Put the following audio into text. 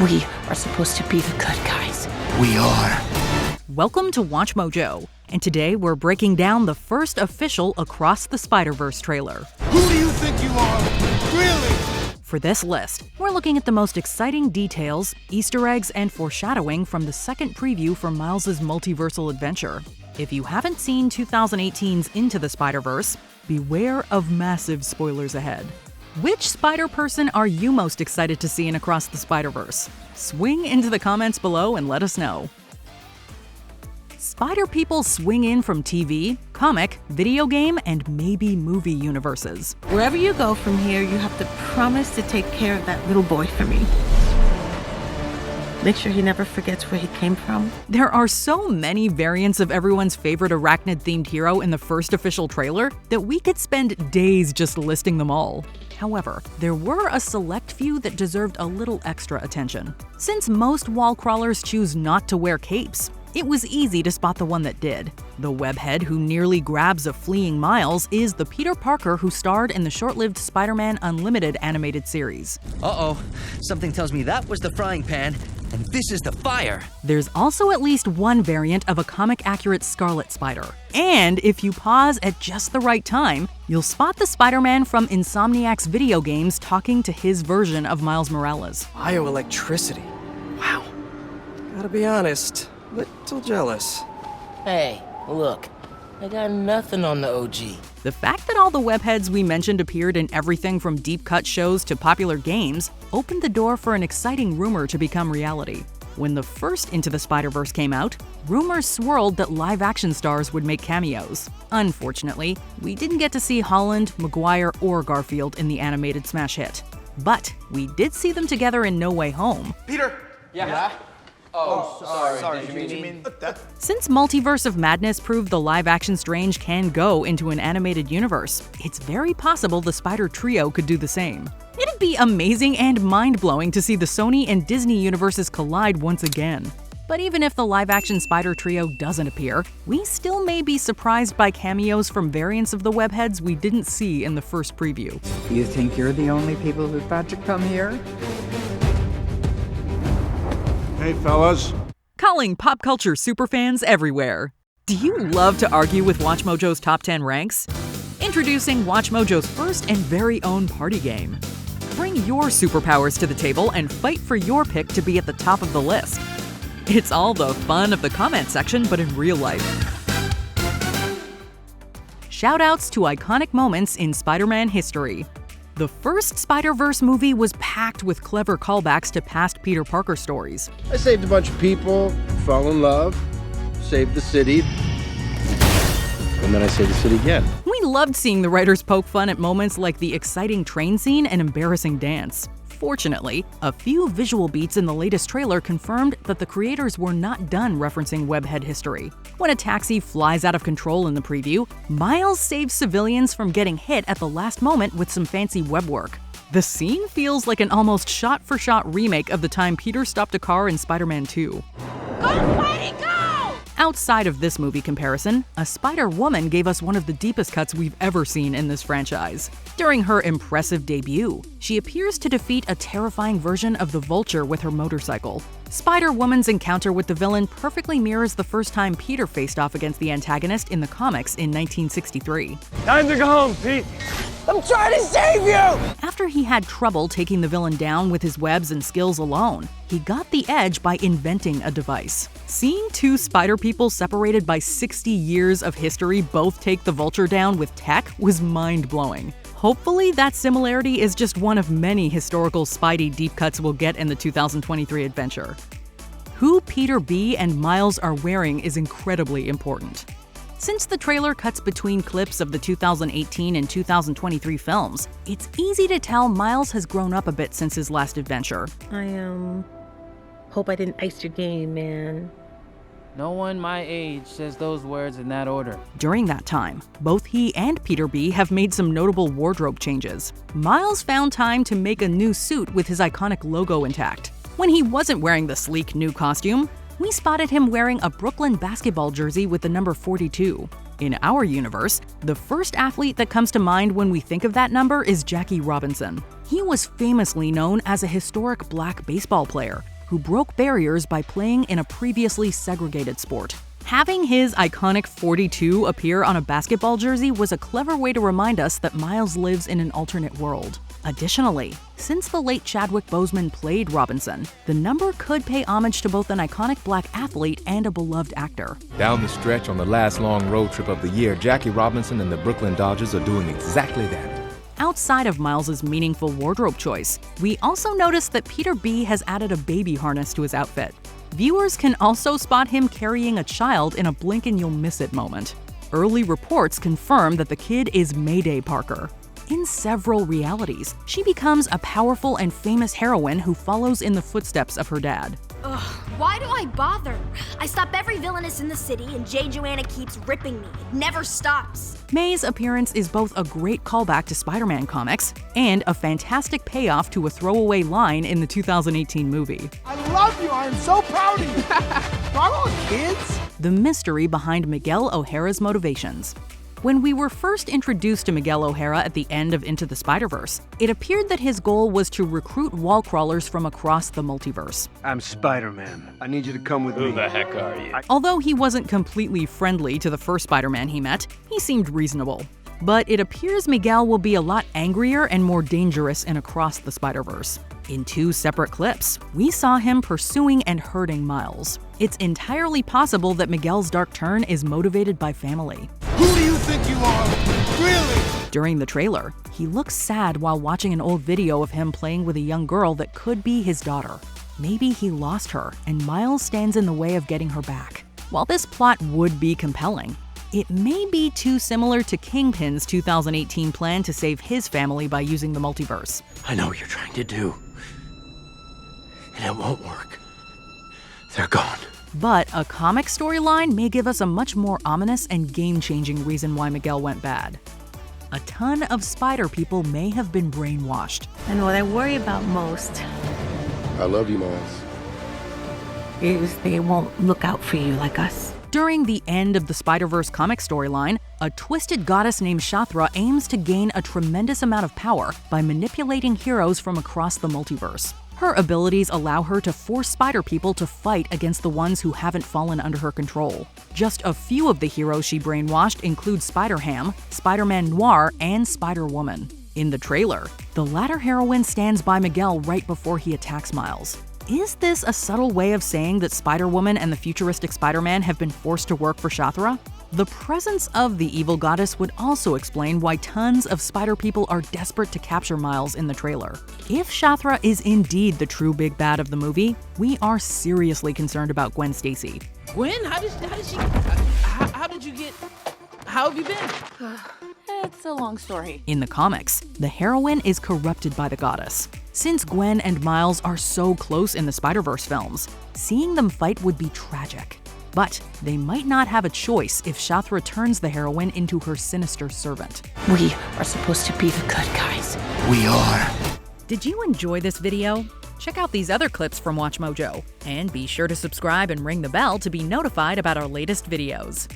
We are supposed to be the good guys. We are. Welcome to Watch Mojo, and today we're breaking down the first official Across the Spiderverse trailer. Who do you think you are? Really? For this list, we're looking at the most exciting details, Easter eggs, and foreshadowing from the second preview for Miles' multiversal adventure. If you haven't seen 2018's Into the Spider-Verse, beware of massive spoilers ahead. Which spider person are you most excited to see in Across the Spider-Verse? Swing into the comments below and let us know. Spider people swing in from TV, comic, video game, and maybe movie universes. Wherever you go from here, you have to promise to take care of that little boy for me. Make sure he never forgets where he came from. There are so many variants of everyone's favorite arachnid-themed hero in the first official trailer that we could spend days just listing them all. However, there were a select few that deserved a little extra attention. Since most wall crawlers choose not to wear capes, it was easy to spot the one that did. The webhead who nearly grabs a fleeing Miles is the Peter Parker who starred in the short-lived Spider-Man Unlimited animated series. Uh-oh, something tells me that was the frying pan, and this is the fire. There's also at least one variant of a comic-accurate Scarlet Spider. And if you pause at just the right time, you'll spot the Spider-Man from Insomniac's video games talking to his version of Miles Morales. Bioelectricity. Wow. Gotta be honest, little jealous. Hey, look, I got nothing on the OG. The fact that all the webheads we mentioned appeared in everything from deep-cut shows to popular games opened the door for an exciting rumor to become reality. When the first Into the Spider-Verse came out, rumors swirled that live-action stars would make cameos. Unfortunately, we didn't get to see Holland, Maguire, or Garfield in the animated smash hit. But we did see them together in No Way Home. Peter! Yeah? Oh, sorry. Did you mean that? Since Multiverse of Madness proved the live-action Strange can go into an animated universe, it's very possible the Spider Trio could do the same. It'd be amazing and mind-blowing to see the Sony and Disney universes collide once again. But even if the live-action Spider Trio doesn't appear, we still may be surprised by cameos from variants of the webheads we didn't see in the first preview. You think you're the only people who thought to come here? Hey, fellas. Calling pop culture superfans everywhere. Do you love to argue with WatchMojo's top 10 ranks? Introducing WatchMojo's first and very own party game. Bring your superpowers to the table and fight for your pick to be at the top of the list. It's all the fun of the comment section, but in real life. Shoutouts to iconic moments in Spider-Man history. The first Spider-Verse movie was packed with clever callbacks to past Peter Parker stories. I saved a bunch of people, fell in love, saved the city, and then I saved the city again. We loved seeing the writers poke fun at moments like the exciting train scene and embarrassing dance. Fortunately, a few visual beats in the latest trailer confirmed that the creators were not done referencing webhead history. When a taxi flies out of control in the preview, Miles saves civilians from getting hit at the last moment with some fancy web work. The scene feels like an almost shot-for-shot remake of the time Peter stopped a car in Spider-Man 2. Go, Spidey, go! Outside of this movie comparison, a Spider-Woman gave us one of the deepest cuts we've ever seen in this franchise. During her impressive debut, she appears to defeat a terrifying version of the Vulture with her motorcycle. Spider-Woman's encounter with the villain perfectly mirrors the first time Peter faced off against the antagonist in the comics in 1963. Time to go home, Pete! I'm trying to save you! After he had trouble taking the villain down with his webs and skills alone, he got the edge by inventing a device. Seeing two spider people separated by 60 years of history both take the Vulture down with tech was mind-blowing. Hopefully, that similarity is just one of many historical Spidey deep cuts we'll get in the 2023 adventure. Who Peter B. and Miles are wearing is incredibly important. Since the trailer cuts between clips of the 2018 and 2023 films, it's easy to tell Miles has grown up a bit since his last adventure. I hope I didn't ice your game, man. No one my age says those words in that order. During that time, both he and Peter B. have made some notable wardrobe changes. Miles found time to make a new suit with his iconic logo intact. When he wasn't wearing the sleek new costume, we spotted him wearing a Brooklyn basketball jersey with the number 42. In our universe, the first athlete that comes to mind when we think of that number is Jackie Robinson. He was famously known as a historic black baseball player, who broke barriers by playing in a previously segregated sport. Having his iconic 42 appear on a basketball jersey was a clever way to remind us that Miles lives in an alternate world. Additionally, since the late Chadwick Boseman played Robinson, the number could pay homage to both an iconic black athlete and a beloved actor. Down the stretch on the last long road trip of the year, Jackie Robinson and the Brooklyn Dodgers are doing exactly that. Outside of Miles's meaningful wardrobe choice, we also noticed that Peter B has added a baby harness to his outfit. Viewers can also spot him carrying a child in a blink and you'll miss it moment. Early reports confirm that the kid is Mayday Parker. In several realities, she becomes a powerful and famous heroine who follows in the footsteps of her dad. Ugh, why do I bother? I stop every villainess in the city and J. Joanna keeps ripping me. It never stops. May's appearance is both a great callback to Spider-Man comics and a fantastic payoff to a throwaway line in the 2018 movie. I love you. I am so proud of you. Do I want kids? The mystery behind Miguel O'Hara's motivations. When we were first introduced to Miguel O'Hara at the end of Into the Spider-Verse, it appeared that his goal was to recruit wall crawlers from across the multiverse. I'm Spider-Man. I need you to come with me. Who the heck are you? Although he wasn't completely friendly to the first Spider-Man he met, he seemed reasonable. But it appears Miguel will be a lot angrier and more dangerous in Across the Spider-Verse. In 2 separate clips, we saw him pursuing and hurting Miles. It's entirely possible that Miguel's dark turn is motivated by family. Who do you think you are? Really? During the trailer, he looks sad while watching an old video of him playing with a young girl that could be his daughter. Maybe he lost her, and Miles stands in the way of getting her back. While this plot would be compelling, it may be too similar to Kingpin's 2018 plan to save his family by using the multiverse. I know what you're trying to do. And it won't work. They're gone. But a comic storyline may give us a much more ominous and game-changing reason why Miguel went bad. A ton of spider people may have been brainwashed. And what I worry about most I love you, Miles. is they won't look out for you like us. During the end of the Spider-Verse comic storyline, a twisted goddess named Shathra aims to gain a tremendous amount of power by manipulating heroes from across the multiverse. Her abilities allow her to force spider people to fight against the ones who haven't fallen under her control. Just a few of the heroes she brainwashed include Spider-Ham, Spider-Man Noir, and Spider-Woman. In the trailer, the latter heroine stands by Miguel right before he attacks Miles. Is this a subtle way of saying that Spider-Woman and the futuristic Spider-Man have been forced to work for Shathra? The presence of the evil goddess would also explain why tons of spider people are desperate to capture Miles in the trailer. If Shathra is indeed the true big bad of the movie, we are seriously concerned about Gwen Stacy. Gwen, how did you get... How have you been? It's a long story. In the comics, the heroine is corrupted by the goddess. Since Gwen and Miles are so close in the Spider-Verse films, seeing them fight would be tragic. But they might not have a choice if Shathra turns the heroine into her sinister servant. We are supposed to be the good guys. We are. Did you enjoy this video? Check out these other clips from WatchMojo, and be sure to subscribe and ring the bell to be notified about our latest videos.